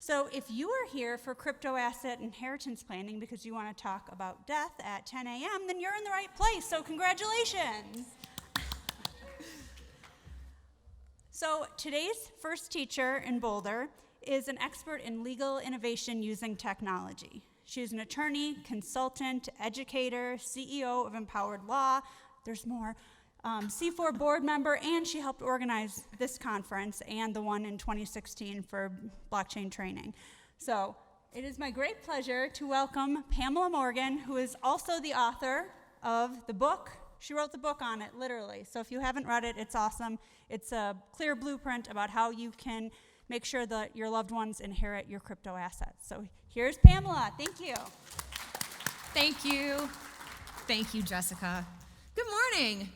So if you are here for Cryptoasset inheritance planning because you want to talk about death at 10 a.m., then you're in the right place, so congratulations. So today's first teacher in Boulder is an expert in legal innovation using technology. She's an attorney, consultant, educator, CEO of Empowered Law. There's more. C4 board member, and she helped organize this conference and the one in 2016 for blockchain training. So it is my great pleasure to welcome Pamela Morgan, who is also the author of the book. She wrote the book on it, literally. So if you haven't read it, it's awesome. It's a clear blueprint about how you can make sure that your loved ones inherit your crypto assets. So here's Pamela. Thank you. Thank you. Thank you, Jessica. Good morning.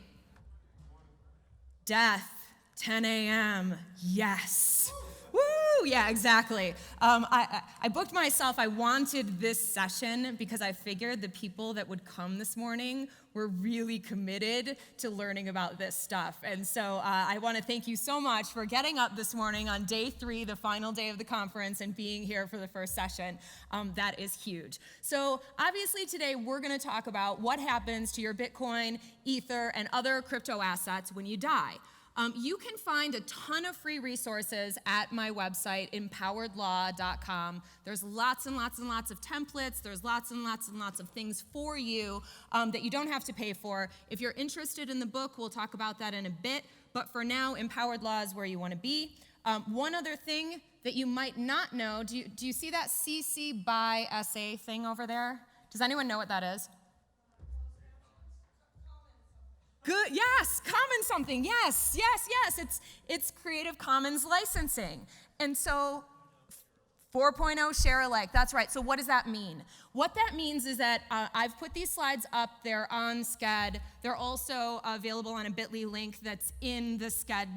Death, 10 a.m., yes. Woo, yeah, exactly. I booked myself. I wanted this session because I figured the people that would come this morning were really committed to learning about this stuff. And so I want to thank you so much for getting up this morning on day 3, the final day of the conference, and being here for the first session. That is huge. So obviously today we're going to talk about what happens to your Bitcoin, Ether, and other crypto assets when you die. You can find a ton of free resources at my website, empoweredlaw.com. There's lots and lots and lots of templates. There's lots and lots and lots of things for you that you don't have to pay for. If you're interested in the book, we'll talk about that in a bit. But for now, Empowered Law is where you want to be. One other thing that you might not know, do you see that CC by SA thing over there? Does anyone know what that is? Good, yes, common something, yes. It's Creative Commons licensing. And so 4.0 share alike, that's right. So what does that mean? What that means is that I've put these slides up, they're on Sched. They're also available on a bit.ly link that's in the Sched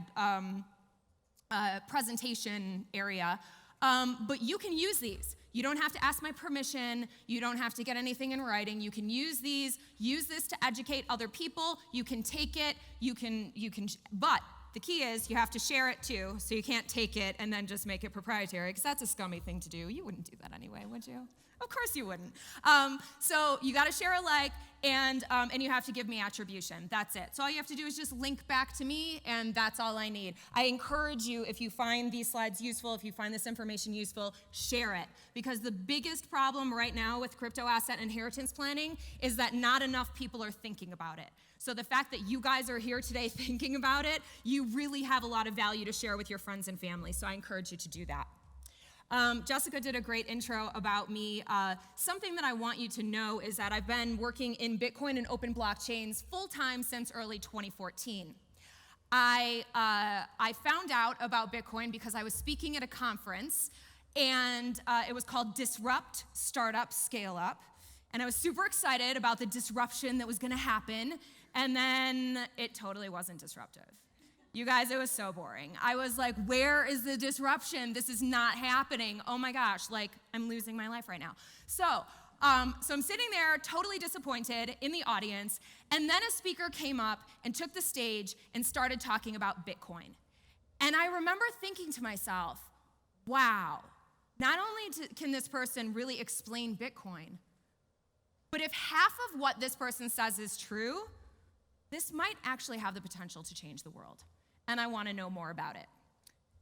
presentation area. But you can use these. You don't have to ask my permission. You don't have to get anything in writing. You can use these, use this to educate other people. You can take it, but the key is you have to share it too, so you can't take it and then just make it proprietary, because that's a scummy thing to do. You wouldn't do that anyway, would you? Of course you wouldn't. So you gotta share alike, and you have to give me attribution. That's it. So all you have to do is just link back to me, and that's all I need. I encourage you, if you find these slides useful, if you find this information useful, share it. Because the biggest problem right now with crypto asset inheritance planning is that not enough people are thinking about it. So the fact that you guys are here today thinking about it, you really have a lot of value to share with your friends and family. So I encourage you to do that. Jessica did a great intro about me. Something that I want you to know is that I've been working in Bitcoin and open blockchains full-time since early 2014. I found out about Bitcoin because I was speaking at a conference, and it was called Disrupt, Startup, Scale Up. And I was super excited about the disruption that was going to happen, and then it totally wasn't disruptive. You guys, it was so boring. I was like, where is the disruption? This is not happening. Oh my gosh, like, I'm losing my life right now. So I'm sitting there totally disappointed in the audience, and then a speaker came up and took the stage and started talking about Bitcoin. And I remember thinking to myself, wow, not only can this person really explain Bitcoin, but if half of what this person says is true, this might actually have the potential to change the world. And I want to know more about it.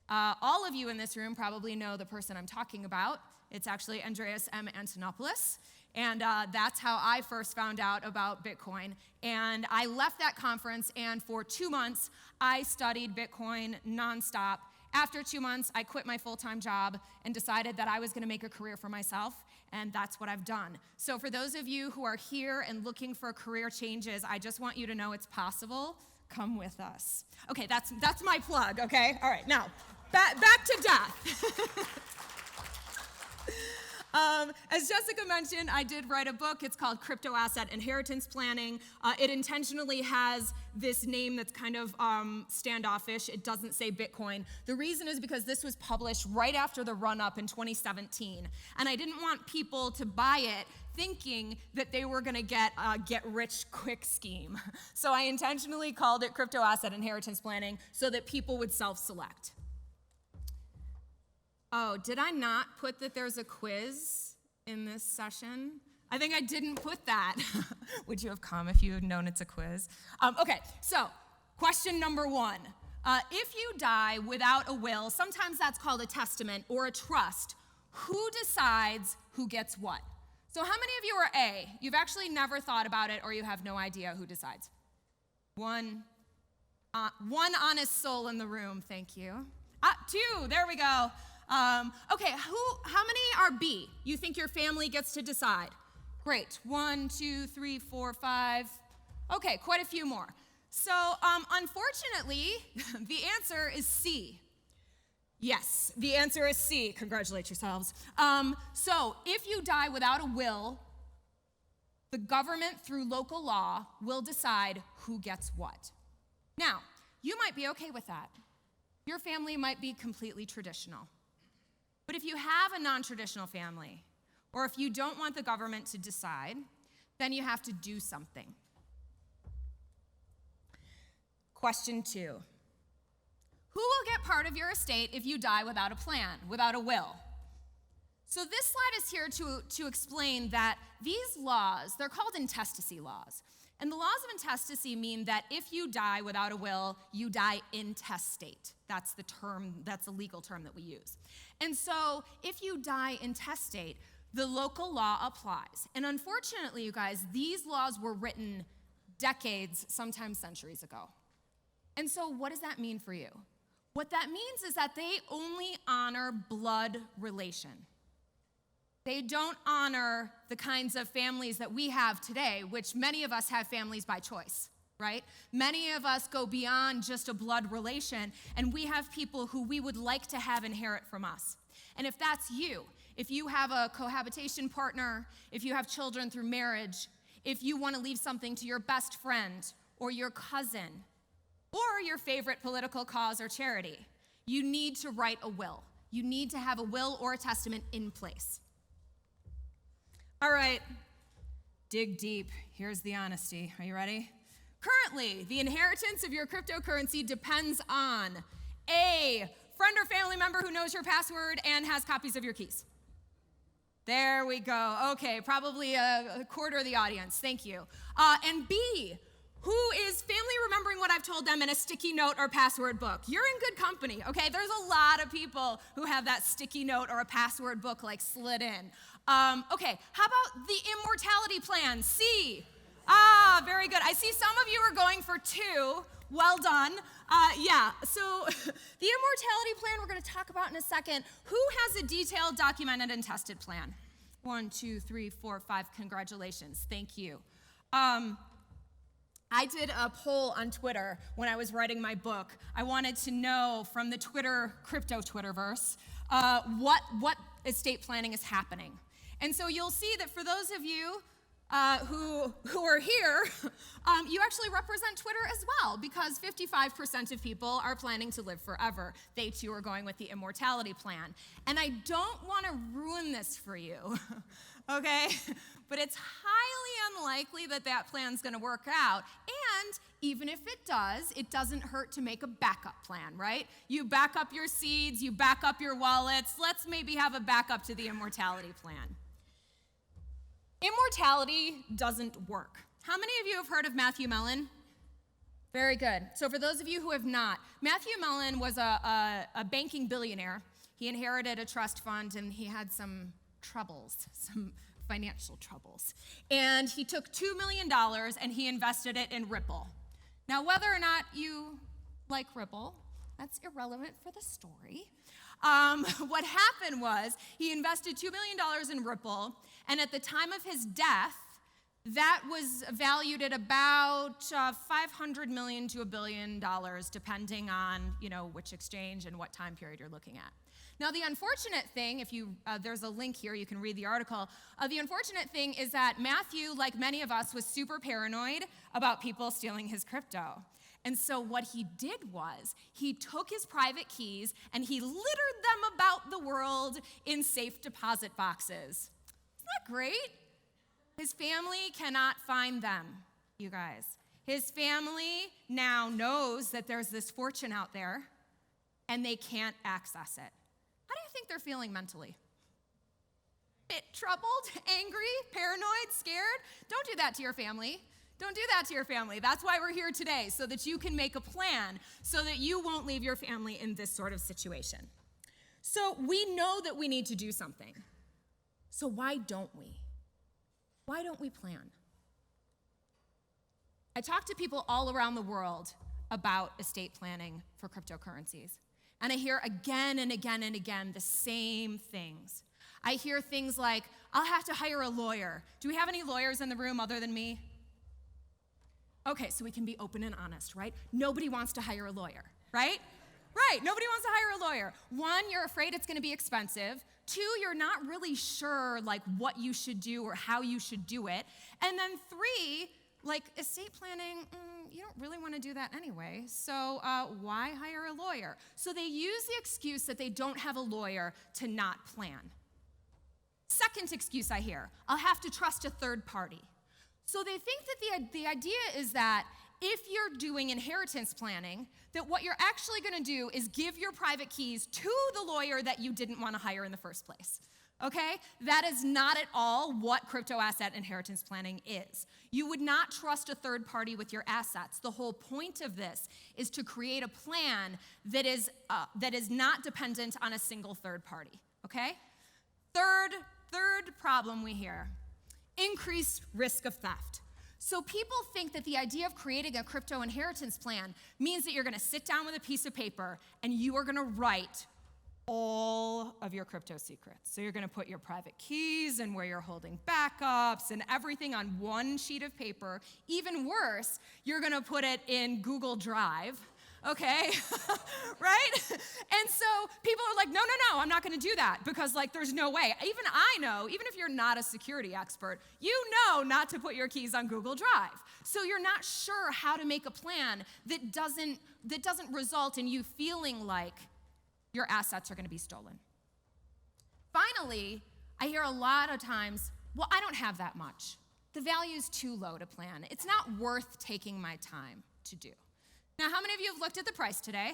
All of you in this room probably know the person I'm talking about. It's actually Andreas M. Antonopoulos, and that's how I first found out about Bitcoin. And I left that conference, and for 2 months, I studied Bitcoin nonstop. After 2 months, I quit my full-time job and decided that I was going to make a career for myself, and that's what I've done. So for those of you who are here and looking for career changes, I just want you to know it's possible. Come with us. Okay, that's my plug, okay? All right, now, back to death. As Jessica mentioned, I did write a book. It's called Cryptoasset Inheritance Planning. It intentionally has this name that's kind of standoffish. It doesn't say Bitcoin. The reason is because this was published right after the run-up in 2017. And I didn't want people to buy it thinking that they were going to get a get-rich-quick scheme. So I intentionally called it Cryptoasset Inheritance Planning so that people would self-select. Oh, did I not put that there's a quiz in this session? I think I didn't put that. Would you have come if you had known it's a quiz? Okay, so question number 1. If you die without a will, sometimes that's called a testament or a trust. Who decides who gets what? So how many of you are A? You've actually never thought about it or you have no idea who decides? One honest soul in the room, thank you. 2, there we go. Okay, how many are B? You think your family gets to decide? Great, 1, 2, 3, 4, 5. Okay, quite a few more. So unfortunately, the answer is C. Yes, the answer is C. Congratulate yourselves. So if you die without a will, the government through local law will decide who gets what. Now, you might be okay with that. Your family might be completely traditional. But if you have a non-traditional family, or if you don't want the government to decide, then you have to do something. Question 2. Who will get part of your estate if you die without a plan, without a will? So this slide is here to explain that these laws, they're called intestacy laws. And the laws of intestacy mean that if you die without a will, you die intestate. That's the term, that's a legal term that we use. And so if you die intestate, the local law applies. And unfortunately, you guys, these laws were written decades, sometimes centuries ago. And so what does that mean for you? What that means is that they only honor blood relation. They don't honor the kinds of families that we have today, which many of us have families by choice, right? Many of us go beyond just a blood relation, and we have people who we would like to have inherit from us. And if that's you, if you have a cohabitation partner, if you have children through marriage, if you want to leave something to your best friend or your cousin or your favorite political cause or charity, you need to write a will. You need to have a will or a testament in place. All right, dig deep. Here's the honesty. Are you ready? Currently, the inheritance of your cryptocurrency depends on A, friend or family member who knows your password and has copies of your keys. There we go. Okay, probably a quarter of the audience. Thank you. And B, who is family remembering what I've told them in a sticky note or password book? You're in good company, okay? There's a lot of people who have that sticky note or a password book like slid in. Okay, how about the immortality plan, C? Very good. I see some of you are going for 2. Well done. So the immortality plan we're going to talk about in a second. Who has a detailed, documented, and tested plan? 1, 2, 3, 4, 5. Congratulations. Thank you. I did a poll on Twitter when I was writing my book. I wanted to know from the crypto Twitterverse, what estate planning is happening. And so you'll see that for those of you who are here, you actually represent Twitter as well, because 55% of people are planning to live forever. They too are going with the immortality plan. And I don't want to ruin this for you, okay? But it's highly unlikely that that plan's going to work out. And even if it does, it doesn't hurt to make a backup plan, right? You back up your seeds, you back up your wallets. Let's maybe have a backup to the immortality plan. Immortality doesn't work. How many of you have heard of Matthew Mellon? Very good. So for those of you who have not, Matthew Mellon was a banking billionaire. He inherited a trust fund and he had some troubles, some financial troubles. And he took $2 million and he invested it in Ripple. Now, whether or not you like Ripple, that's irrelevant for the story. What happened was he invested $2 million in Ripple, and at the time of his death, that was valued at about $500 million to $1 billion, depending on which exchange and what time period you're looking at. Now, the unfortunate thing, there's a link here, you can read the article. The unfortunate thing is that Matthew, like many of us, was super paranoid about people stealing his crypto. And so what he did was he took his private keys and he littered them about the world in safe deposit boxes. Isn't that great? His family cannot find them, you guys. His family now knows that there's this fortune out there and they can't access it. How do you think they're feeling mentally? Bit troubled, angry, paranoid, scared? Don't do that to your family. Don't do that to your family. That's why we're here today, so that you can make a plan so that you won't leave your family in this sort of situation. So we know that we need to do something. So why don't we? Why don't we plan? I talk to people all around the world about estate planning for cryptocurrencies. And I hear again and again and again the same things. I hear things like, I'll have to hire a lawyer. Do we have any lawyers in the room other than me? Okay, so we can be open and honest, right? Nobody wants to hire a lawyer, right? Right, nobody wants to hire a lawyer. One, you're afraid it's gonna be expensive. Two, you're not really sure like what you should do or how you should do it. And then three, like estate planning, you don't really wanna do that anyway, so why hire a lawyer? So they use the excuse that they don't have a lawyer to not plan. Second excuse I hear, I'll have to trust a third party. So they think that the idea is that if you're doing inheritance planning, that what you're actually gonna do is give your private keys to the lawyer that you didn't wanna hire in the first place, okay? That is not at all what cryptoasset inheritance planning is. You would not trust a third party with your assets. The whole point of this is to create a plan that is not dependent on a single third party, okay? Third problem we hear, increased risk of theft. So people think that the idea of creating a crypto inheritance plan means that you're gonna sit down with a piece of paper and you are gonna write all of your crypto secrets. So you're gonna put your private keys and where you're holding backups and everything on one sheet of paper. Even worse, you're gonna put it in Google Drive, okay, right? And so people are like, no, I'm not gonna do that because like there's no way. Even I know, even if you're not a security expert, you know not to put your keys on Google Drive. So you're not sure how to make a plan that doesn't result in you feeling like your assets are gonna be stolen. Finally, I hear a lot of times, well, I don't have that much. The value's too low to plan. It's not worth taking my time to do. Now, how many of you have looked at the price today?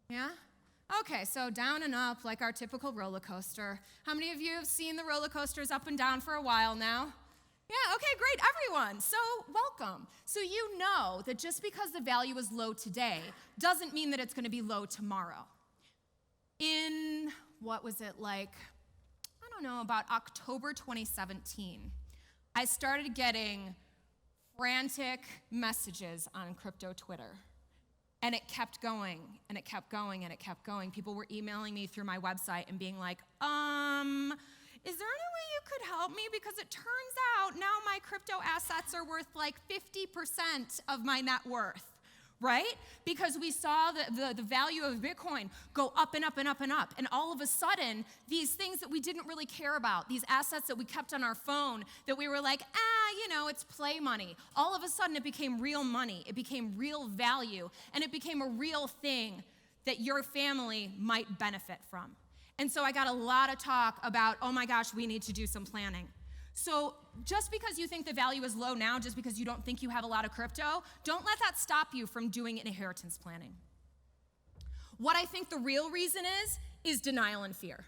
Yeah? Okay, so down and up, like our typical roller coaster. How many of you have seen the roller coasters up and down for a while now? Yeah, okay, great, everyone. So welcome. So you know that just because the value is low today doesn't mean that it's gonna be low tomorrow. In, what was it like, I don't know, about October 2017, I started getting frantic messages on crypto Twitter. And it kept going, and it kept going, and it kept going. People were emailing me through my website and being like, is there any way you could help me? Because it turns out now my crypto assets are worth like 50% of my net worth, right? Because we saw the value of Bitcoin go up and up and up and up. And all of a sudden, these things that we didn't really care about, these assets that we kept on our phone, that we were like, it's play money. All of a sudden, it became real money. It became real value. And it became a real thing that your family might benefit from. And so I got a lot of talk about, oh my gosh, we need to do some planning. So just because you think the value is low now, just because you don't think you have a lot of crypto, don't let that stop you from doing inheritance planning. What I think the real reason is denial and fear.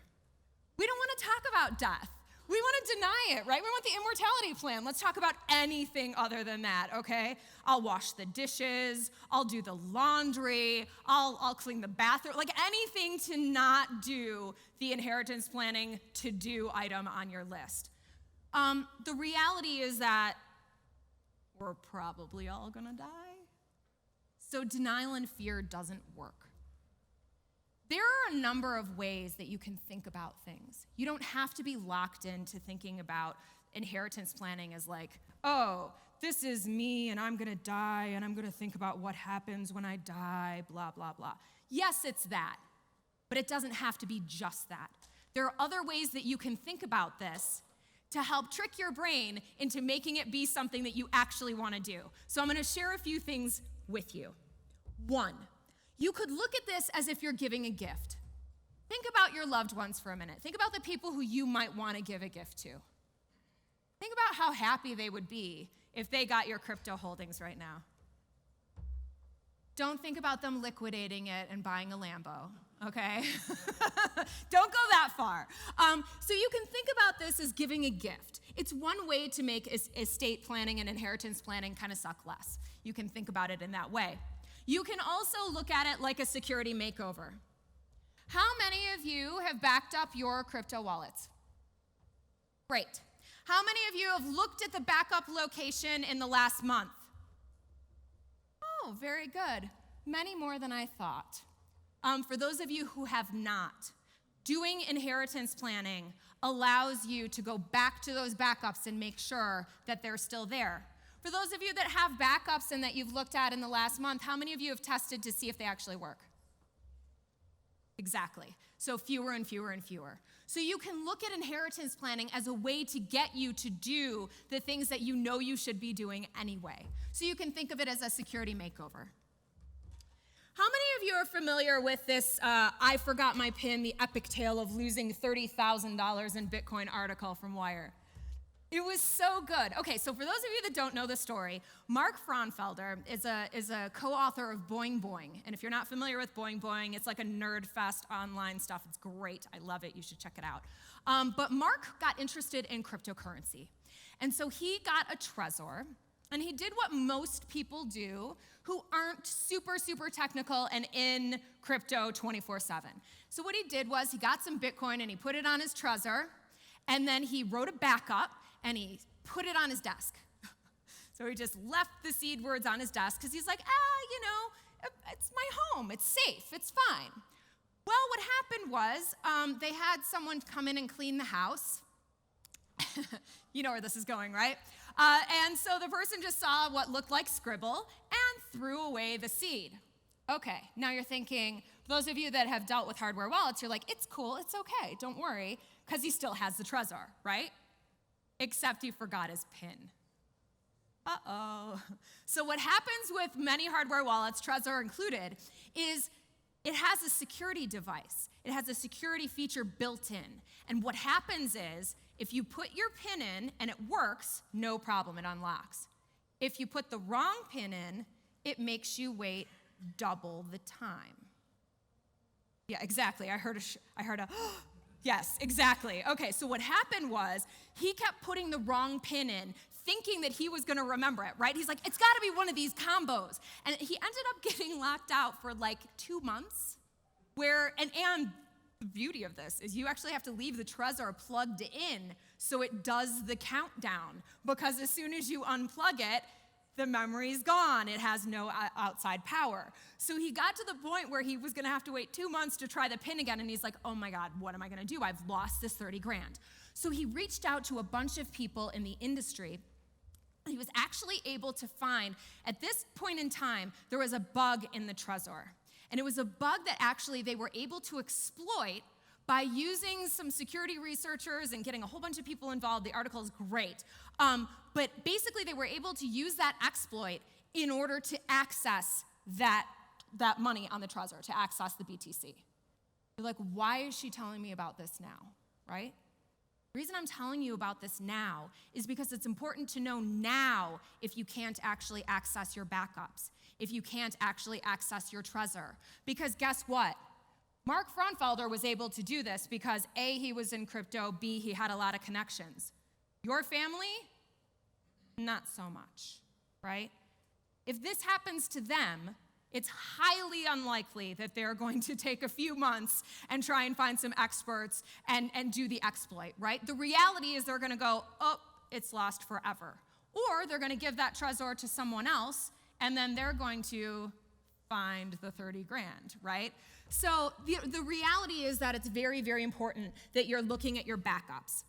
We don't want to talk about death. We want to deny it, right? We want the immortality plan. Let's talk about anything other than that, okay? I'll wash the dishes, I'll do the laundry, I'll clean the bathroom, like anything to not do the inheritance planning to-do item on your list. The reality is that we're probably all gonna die. So denial and fear doesn't work. There are a number of ways that you can think about things. You don't have to be locked into thinking about inheritance planning as like, oh, this is me and I'm gonna die and I'm gonna think about what happens when I die, blah, blah, blah. Yes, it's that, but it doesn't have to be just that. There are other ways that you can think about this to help trick your brain into making it be something that you actually wanna do. So I'm gonna share a few things with you. One, you could look at this as if you're giving a gift. Think about your loved ones for a minute. Think about the people who you might wanna give a gift to. Think about how happy they would be if they got your crypto holdings right now. Don't think about them liquidating it and buying a Lambo. okay? Don't go that far. So you can think about this as giving a gift. It's one way to make estate planning and inheritance planning kind of suck less. You can think about it in that way. You can also look at it like a security makeover. How many of you have backed up your crypto wallets? Great. How many of you have looked at the backup location in the last month? Oh, very good. Many more than I thought. For those of you who have not, doing inheritance planning allows you to go back to those backups and make sure that they're still there. For those of you that have backups and that you've looked at in the last month, how many of you have tested to see if they actually work? Exactly. So fewer and fewer and fewer. So you can look at inheritance planning as a way to get you to do the things that you know you should be doing anyway. So you can think of it as a security makeover. How many of you are familiar with this I forgot my PIN, the epic tale of losing $30,000 in Bitcoin article from Wire? It was so good. Okay, so for those of you that don't know the story, Mark Fraunfelder is a co-author of Boing Boing. And if you're not familiar with Boing Boing, it's like a nerd fest online stuff. It's great. I love it. You should check it out. But Mark got interested in cryptocurrency. And so he got a Trezor, and he did what most people do who aren't super, super technical and in crypto 24/7. So what he did was he got some Bitcoin and he put it on his Trezor, and then he wrote a backup and he put it on his desk. So he just left the seed words on his desk because he's like, it's my home, it's safe, it's fine. Well, what happened was they had someone come in and clean the house. You know where this is going, right? And so the person just saw what looked like scribble and threw away the seed. Okay, now you're thinking, those of you that have dealt with hardware wallets, you're like, it's cool, it's okay, don't worry, because he still has the Trezor, right? Except he forgot his PIN. Uh-oh. So what happens with many hardware wallets, Trezor included, is it has a security device. It has a security feature built in. And what happens is, if you put your PIN in and it works, no problem, it unlocks. If you put the wrong PIN in, it makes you wait double the time. Yeah, exactly. I heard a yes, exactly. Okay, so what happened was he kept putting the wrong PIN in, thinking that he was gonna remember it, right? He's like, it's gotta be one of these combos. And he ended up getting locked out for like 2 months, and the beauty of this is you actually have to leave the Trezor plugged in so it does the countdown, because as soon as you unplug it, the memory's gone. It has no outside power. So he got to the point where he was gonna have to wait 2 months to try the PIN again, and he's like, oh my God, what am I gonna do? I've lost this 30 grand. So he reached out to a bunch of people in the industry. He was actually able to find, at this point in time, there was a bug in the Trezor. And it was a bug that actually they were able to exploit by using some security researchers and getting a whole bunch of people involved. The article is great. But basically they were able to use that exploit in order to access that money on the Trezor, to access the BTC. You're like, why is she telling me about this now, right? The reason I'm telling you about this now is because it's important to know now if you can't actually access your backups, if you can't actually access your Trezor. Because guess what? Mark Fraunfelder was able to do this because A, he was in crypto, B, he had a lot of connections. Your family, not so much, right? If this happens to them, it's highly unlikely that they're going to take a few months and try and find some experts and do the exploit, right? The reality is they're gonna go, oh, it's lost forever. Or they're gonna give that Trezor to someone else, and then they're going to find the 30 grand, right? So the reality is that it's very, very important that you're looking at your backups.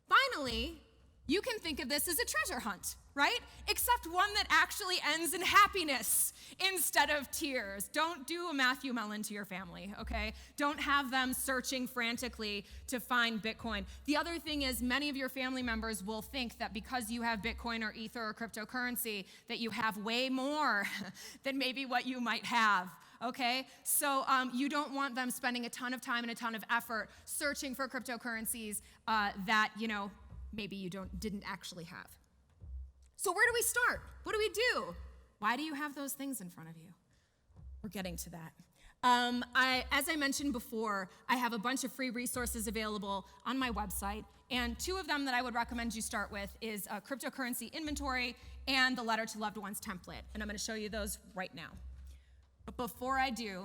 Finally, you can think of this as a treasure hunt, right? Except one that actually ends in happiness instead of tears. Don't do a Matthew Mellon to your family, okay? Don't have them searching frantically to find Bitcoin. The other thing is many of your family members will think that because you have Bitcoin or Ether or cryptocurrency, that you have way more than maybe what you might have. Okay, so you don't want them spending a ton of time and a ton of effort searching for cryptocurrencies that maybe you didn't actually have. So where do we start? What do we do? Why do you have those things in front of you? We're getting to that. As I mentioned before, I have a bunch of free resources available on my website, and 2 of them that I would recommend you start with is a cryptocurrency inventory and the letter to loved ones template, and I'm going to show you those right now. But before I do,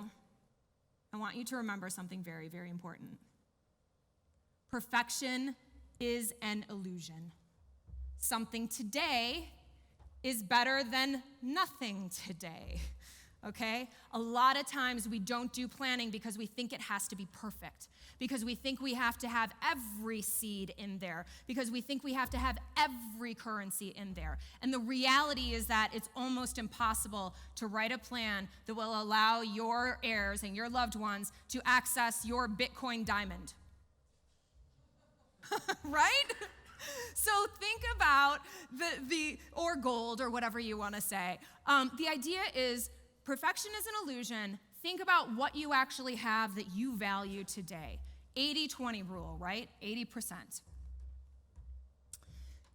I want you to remember something very, very important. Perfection is an illusion. Something today is better than nothing today. Okay? A lot of times we don't do planning because we think it has to be perfect, because we think we have to have every seed in there, because we think we have to have every currency in there. And the reality is that it's almost impossible to write a plan that will allow your heirs and your loved ones to access your Bitcoin diamond. Right? So think about or gold or whatever you want to say. The idea is, perfection is an illusion. Think about what you actually have that you value today. 80-20 rule, right? 80%.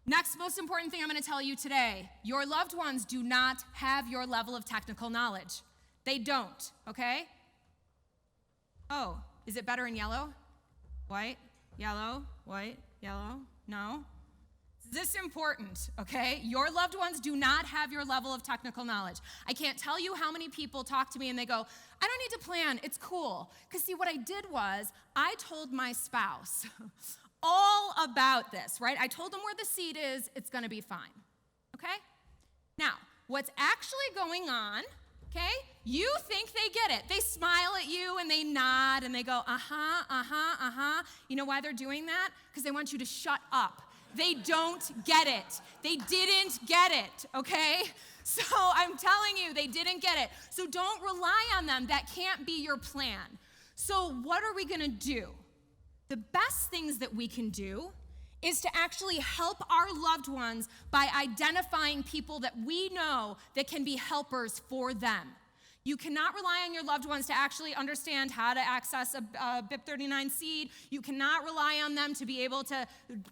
Next most important thing I'm going to tell you today, your loved ones do not have your level of technical knowledge. They don't, okay? Oh, is it better in yellow? White, yellow, white, yellow? No? This important, okay? Your loved ones do not have your level of technical knowledge. I can't tell you how many people talk to me and they go, I don't need to plan, it's cool. Because see, what I did was, I told my spouse all about this, right? I told them where the seed is, it's gonna be fine, okay? Now, what's actually going on, okay? You think they get it. They smile at you and they nod and they go, uh-huh, uh-huh, uh-huh. You know why they're doing that? Because they want you to shut up. They don't get it. They didn't get it, okay? So I'm telling you, they didn't get it. So don't rely on them. That can't be your plan. So what are we gonna do? The best things that we can do is to actually help our loved ones by identifying people that we know that can be helpers for them. You cannot rely on your loved ones to actually understand how to access a BIP39 seed. You cannot rely on them to be able to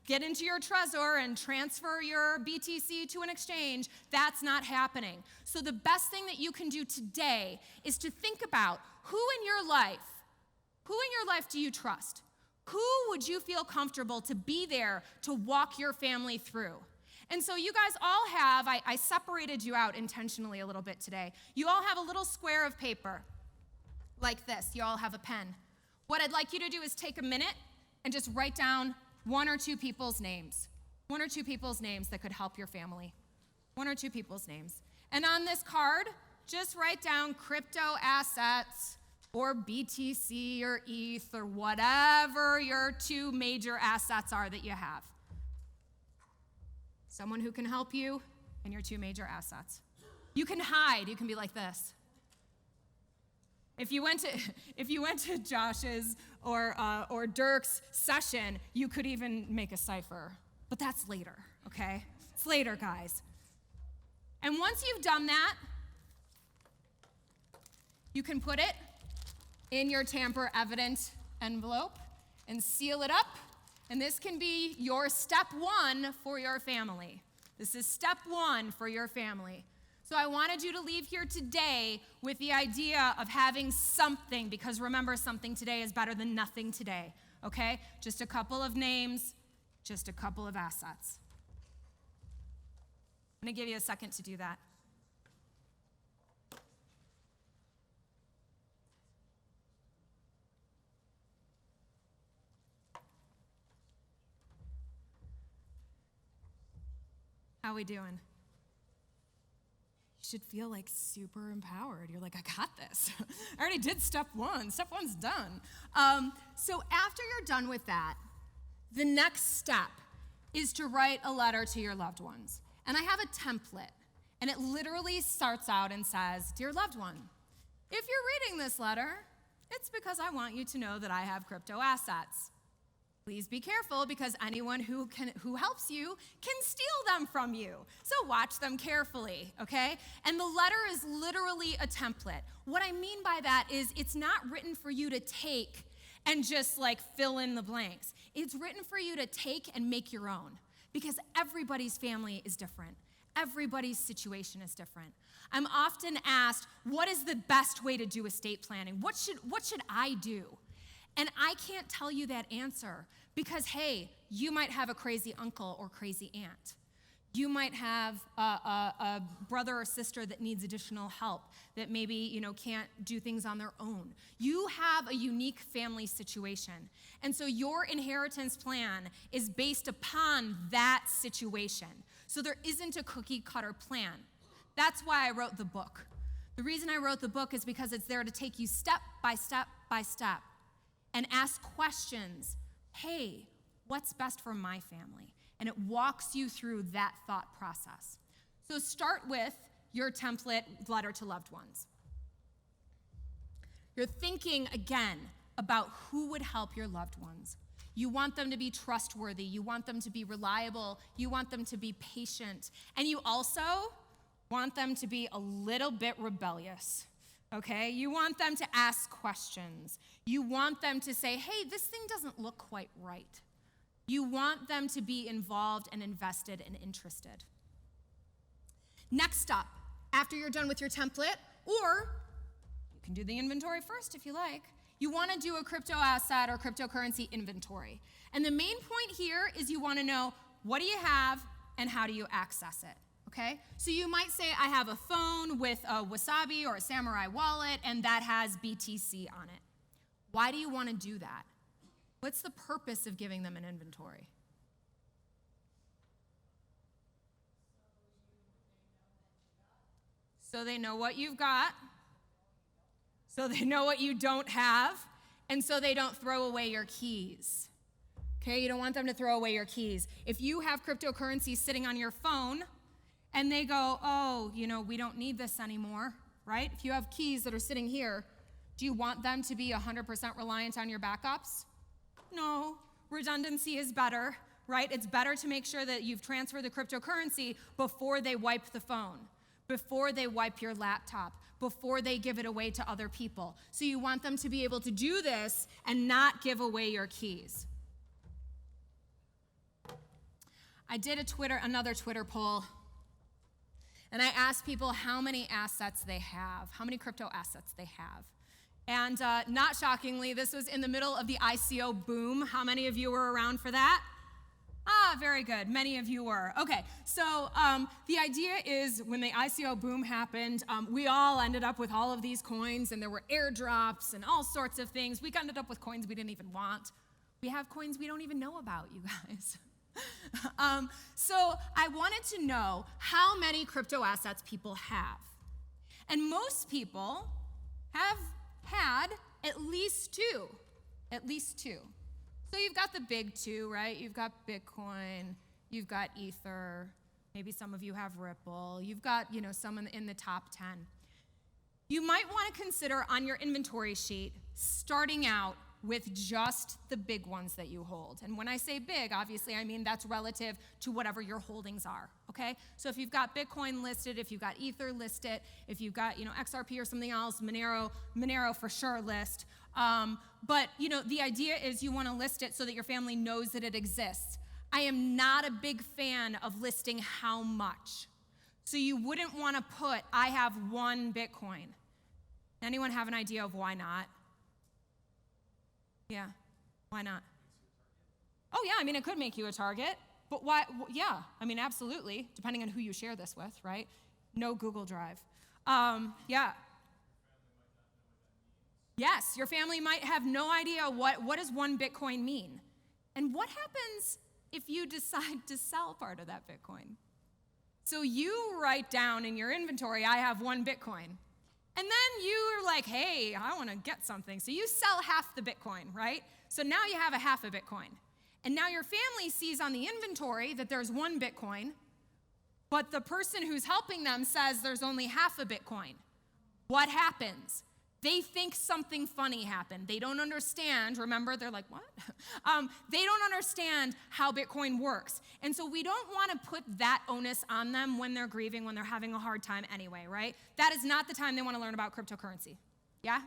get into your Trezor and transfer your BTC to an exchange. That's not happening. So the best thing that you can do today is to think about who in your life do you trust? Who would you feel comfortable to be there to walk your family through? And so you guys all have, I separated you out intentionally a little bit today. You all have a little square of paper like this. You all have a pen. What I'd like you to do is take a minute and just write down 1 or 2 people's names. 1 or 2 people's names that could help your family. 1 or 2 people's names. And on this card, just write down Cryptoassets or BTC or ETH or whatever your 2 major assets are that you have. Someone who can help you and your 2 major assets. You can hide. You can be like this. If you went to Josh's or Dirk's session, you could even make a cipher. But that's later, okay? It's later, guys. And once you've done that, you can put it in your tamper-evident envelope and seal it up. And this can be your step 1 for your family. This is step 1 for your family. So I wanted you to leave here today with the idea of having something, because remember, something today is better than nothing today, okay? Just a couple of names, just a couple of assets. I'm gonna give you a second to do that. How we doing? You should feel like super empowered. You're like, I got this. I already did step 1. Step 1's done. So after you're done with that, the next step is to write a letter to your loved ones. And I have a template, and it literally starts out and says, Dear loved one, if you're reading this letter, it's because I want you to know that I have crypto assets. Please be careful, because anyone who helps you can steal them from you. So watch them carefully, okay? And the letter is literally a template. What I mean by that is it's not written for you to take and just like fill in the blanks. It's written for you to take and make your own, because everybody's family is different. everybody's situation is different. I'm often asked, what is the best way to do estate planning? What should I do? And I can't tell you that answer because, hey, you might have a crazy uncle or crazy aunt. You might have a brother or sister that needs additional help, that maybe, can't do things on their own. You have a unique family situation. And so your inheritance plan is based upon that situation. So there isn't a cookie cutter plan. That's why I wrote the book. The reason I wrote the book is because it's there to take you step by step by step and ask questions. Hey, what's best for my family? And it walks you through that thought process. So start with your template letter to loved ones. You're thinking, again, about who would help your loved ones. You want them to be trustworthy. You want them to be reliable. You want them to be patient. And you also want them to be a little bit rebellious, okay? You want them to ask questions. You want them to say, hey, this thing doesn't look quite right. You want them to be involved and invested and interested. Next up, after you're done with your template, or you can do the inventory first if you like, you want to do a crypto asset or cryptocurrency inventory. And the main point here is you want to know, what do you have and how do you access it, okay? So you might say, I have a phone with a Wasabi or a Samurai wallet, and that has BTC on it. Why do you want to do that? What's the purpose of giving them an inventory? So they know what you've got, so they know what you don't have, and so they don't throw away your keys. Okay, you don't want them to throw away your keys. If you have cryptocurrency sitting on your phone and they go, oh, we don't need this anymore, right? If you have keys that are sitting here, do you want them to be 100% reliant on your backups? No, redundancy is better, right? It's better to make sure that you've transferred the cryptocurrency before they wipe the phone, before they wipe your laptop, before they give it away to other people. So you want them to be able to do this and not give away your keys. I did another Twitter poll, and I asked people how many assets they have, how many crypto assets they have. And not shockingly, this was in the middle of the ICO boom. How many of you were around for that? Very good. Many of you were. Okay, so the idea is when the ICO boom happened, we all ended up with all of these coins, and there were airdrops and all sorts of things. We ended up with coins we didn't even want. We have coins we don't even know about, you guys. So I wanted to know how many crypto assets people have. And most people have had at least two. So you've got the big two, right? You've got Bitcoin, you've got Ether, maybe some of you have Ripple, you've got, some in the top 10. You might want to consider on your inventory sheet starting out with just the big ones that you hold. And when I say big, obviously I mean that's relative to whatever your holdings are, okay? So if you've got Bitcoin listed, if you've got Ether listed, if you've got, XRP or something else, Monero for sure list. But the idea is you want to list it so that your family knows that it exists. I am not a big fan of listing how much. So you wouldn't want to put, I have 1 Bitcoin. Anyone have an idea of why not? Yeah, why not? Oh yeah, it could make you a target, but why? Yeah, absolutely, depending on who you share this with, right? No Google Drive. Yeah. Yes, your family might have no idea what does 1 Bitcoin mean. And what happens if you decide to sell part of that Bitcoin? So you write down in your inventory, I have 1 Bitcoin. And then you're like, hey, I want to get something. So you sell half the Bitcoin, right? So now you have a half a Bitcoin. And now your family sees on the inventory that there's 1 Bitcoin, but the person who's helping them says there's only half a Bitcoin. What happens? They think something funny happened. They don't understand. Remember, they're like, what? They don't understand how Bitcoin works. And so we don't want to put that onus on them when they're grieving, when they're having a hard time anyway, right? That is not the time they want to learn about cryptocurrency. Yeah?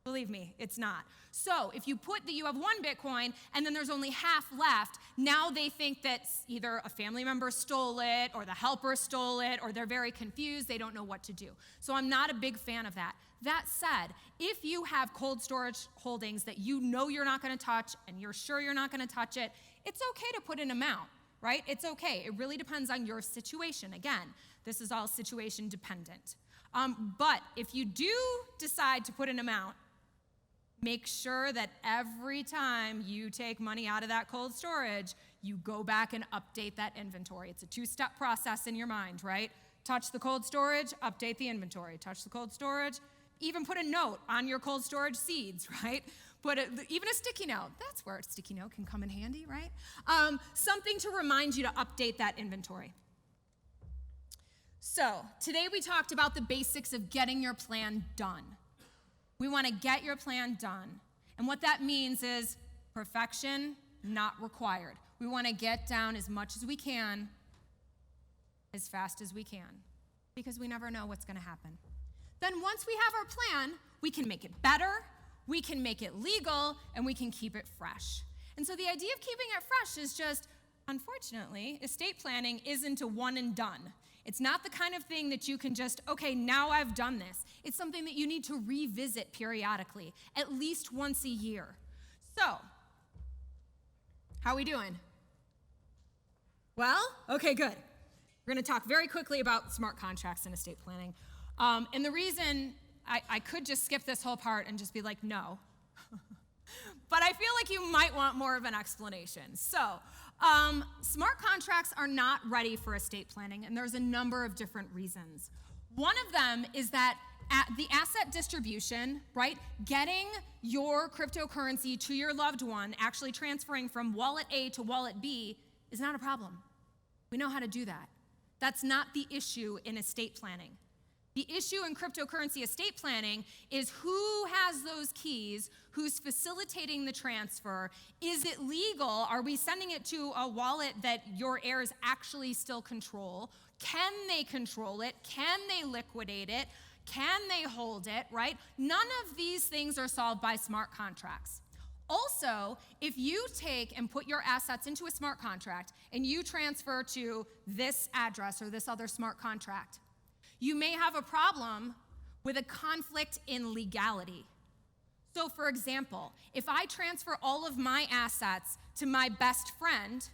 Believe me, it's not. So if you put that you have 1 Bitcoin and then there's only half left, now they think that either a family member stole it or the helper stole it or they're very confused, they don't know what to do. So I'm not a big fan of that. That said, if you have cold storage holdings that you know you're not going to touch and you're sure you're not going to touch it, it's okay to put an amount, right? It's okay. It really depends on your situation. Again, this is all situation dependent. But if you do decide to put an amount, make sure that every time you take money out of that cold storage, you go back and update that inventory. It's a 2-step process in your mind, right? Touch the cold storage, update the inventory. Touch the cold storage, even put a note on your cold storage seeds, right? Even a sticky note. That's where a sticky note can come in handy, right? Something to remind you to update that inventory. So today we talked about the basics of getting your plan done. We want to get your plan done. And what that means is perfection not required. We want to get down as much as we can, as fast as we can, because we never know what's going to happen. Then once we have our plan, we can make it better, we can make it legal, and we can keep it fresh. And so the idea of keeping it fresh is just, unfortunately, estate planning isn't a one and done. It's not the kind of thing that you can just, okay, now I've done this. It's something that you need to revisit periodically, at least once a year. So, how are we doing? Well, okay, good. We're going to talk very quickly about smart contracts in estate planning. And the reason I could just skip this whole part and just be like, no. But I feel like you might want more of an explanation. So, smart contracts are not ready for estate planning, and there's a number of different reasons. One of them is that at the asset distribution, right, getting your cryptocurrency to your loved one, actually transferring from wallet A to wallet B, is not a problem. We know how to do that. That's not the issue in estate planning. The issue in cryptocurrency estate planning is who has those keys, who's facilitating the transfer, is it legal, are we sending it to a wallet that your heirs actually still control, can they control it, can they liquidate it, can they hold it, right? None of these things are solved by smart contracts. Also, if you take and put your assets into a smart contract and you transfer to this address or this other smart contract, you may have a problem with a conflict in legality. So for example, if I transfer all of my assets to my best friend,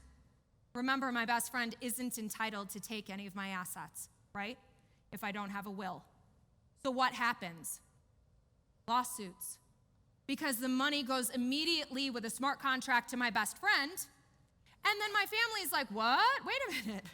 remember my best friend isn't entitled to take any of my assets, right? If I don't have a will. So what happens? Lawsuits. Because the money goes immediately with a smart contract to my best friend, and then my family's like, what? Wait a minute.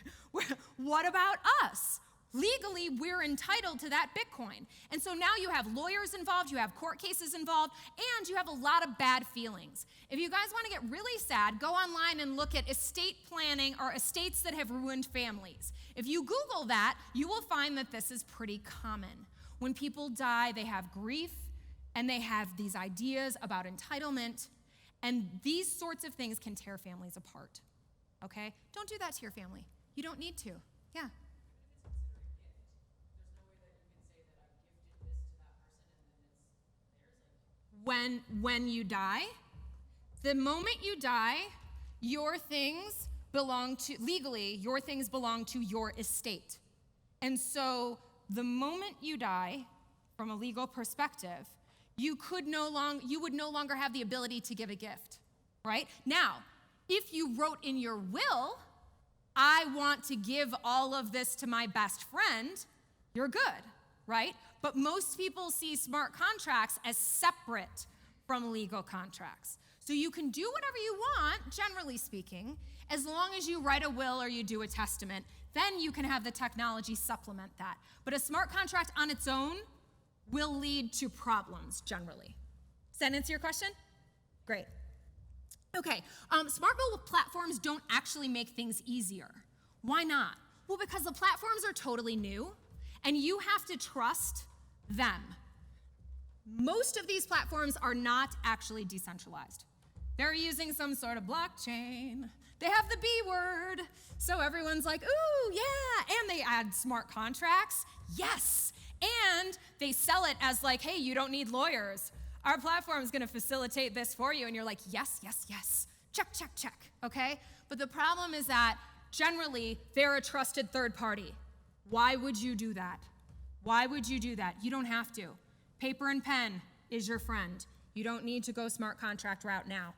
What about us? Legally, we're entitled to that Bitcoin. And so now you have lawyers involved, you have court cases involved, and you have a lot of bad feelings. If you guys want to get really sad, go online and look at estate planning or estates that have ruined families. If you Google that, you will find that this is pretty common. When people die, they have grief, and they have these ideas about entitlement, and these sorts of things can tear families apart, okay? Don't do that to your family. You don't need to. Yeah. When you die, the moment you die, your things belong to, legally, your things belong to your estate. And so the moment you die, from a legal perspective, you would no longer have the ability to give a gift, right? Now, if you wrote in your will, I want to give all of this to my best friend, you're good, right? But most people see smart contracts as separate from legal contracts. So you can do whatever you want, generally speaking, as long as you write a will or you do a testament, then you can have the technology supplement that. But a smart contract on its own will lead to problems, generally. Does that answer your question? Great. Okay, smart bill platforms don't actually make things easier. Why not? Well, because the platforms are totally new, and you have to trust them. Most of these platforms are not actually decentralized. They're using some sort of blockchain. They have the B word, so everyone's like, ooh, yeah, and they add smart contracts, yes, and they sell it as like, hey, you don't need lawyers. Our platform is going to facilitate this for you. And you're like, yes, yes, yes. Check, check, check. Okay? But the problem is that generally they're a trusted third party. Why would you do that? Why would you do that? You don't have to. Paper and pen is your friend. You don't need to go smart contract route now.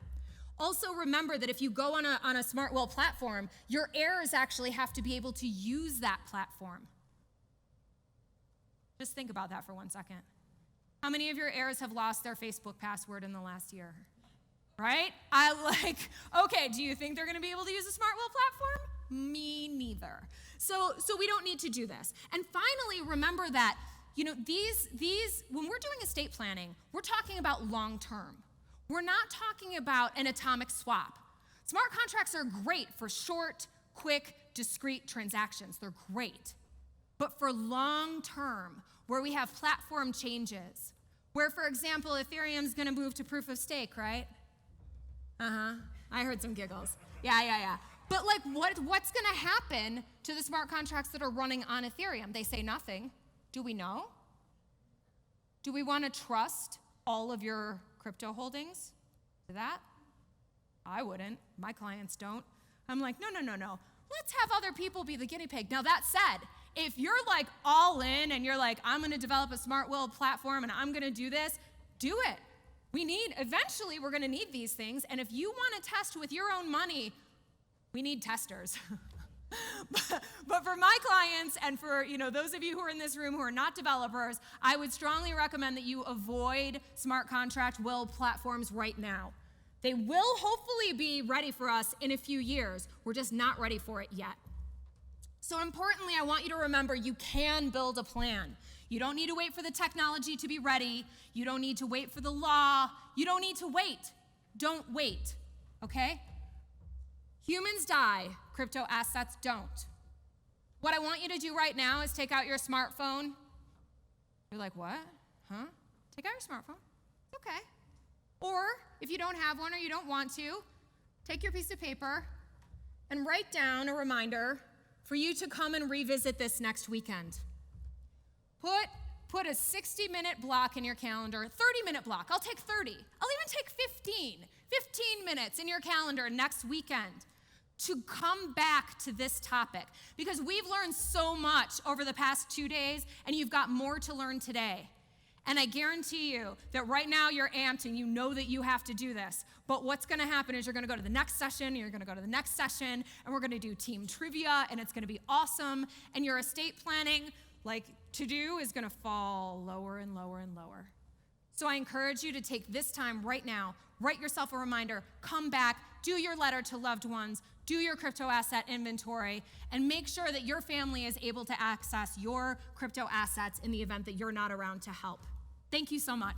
Also remember that if you go on a SmartWell platform, your heirs actually have to be able to use that platform. Just think about that for 1 second. How many of your heirs have lost their Facebook password in the last year? Right? Okay, do you think they're gonna be able to use a SmartWell platform? Me neither. So we don't need to do this. And finally, remember that, these when we're doing estate planning, we're talking about long term. We're not talking about an atomic swap. Smart contracts are great for short, quick, discrete transactions. They're great. But for long term, where we have platform changes, where, for example, Ethereum's gonna move to proof of stake, right? I heard some giggles. Yeah. But what's gonna happen to the smart contracts that are running on Ethereum? They say nothing. Do we know? Do we wanna trust all of your crypto holdings to that? I wouldn't. My clients don't. I'm like, no. Let's have other people be the guinea pig. Now that said, if you're all in and you're I'm gonna develop a SmartWell platform and I'm gonna do this, do it. Eventually we're gonna need these things, and if you wanna test with your own money, we need testers. But for my clients and for those of you who are in this room who are not developers, I would strongly recommend that you avoid smart contract will platforms right now. They will hopefully be ready for us in a few years. We're just not ready for it yet. So importantly, I want you to remember you can build a plan. You don't need to wait for the technology to be ready. You don't need to wait for the law. You don't need to wait. Don't wait, okay? Humans die, crypto assets don't. What I want you to do right now is take out your smartphone. You're like, what? Huh? Take out your smartphone. It's okay. Or if you don't have one or you don't want to, take your piece of paper and write down a reminder for you to come and revisit this next weekend. Put a 60-minute block in your calendar, 30-minute block. I'll take 30. I'll even take 15 minutes in your calendar next weekend to come back to this topic, because we've learned so much over the past 2 days, and you've got more to learn today. And I guarantee you that right now you're amped and you know that you have to do this. But what's gonna happen is you're gonna go to the next session, you're gonna go to the next session, and we're gonna do team trivia, and it's gonna be awesome. And your estate planning, to-do is gonna fall lower and lower and lower. So I encourage you to take this time right now, write yourself a reminder, come back, do your letter to loved ones, do your crypto asset inventory, and make sure that your family is able to access your crypto assets in the event that you're not around to help. Thank you so much.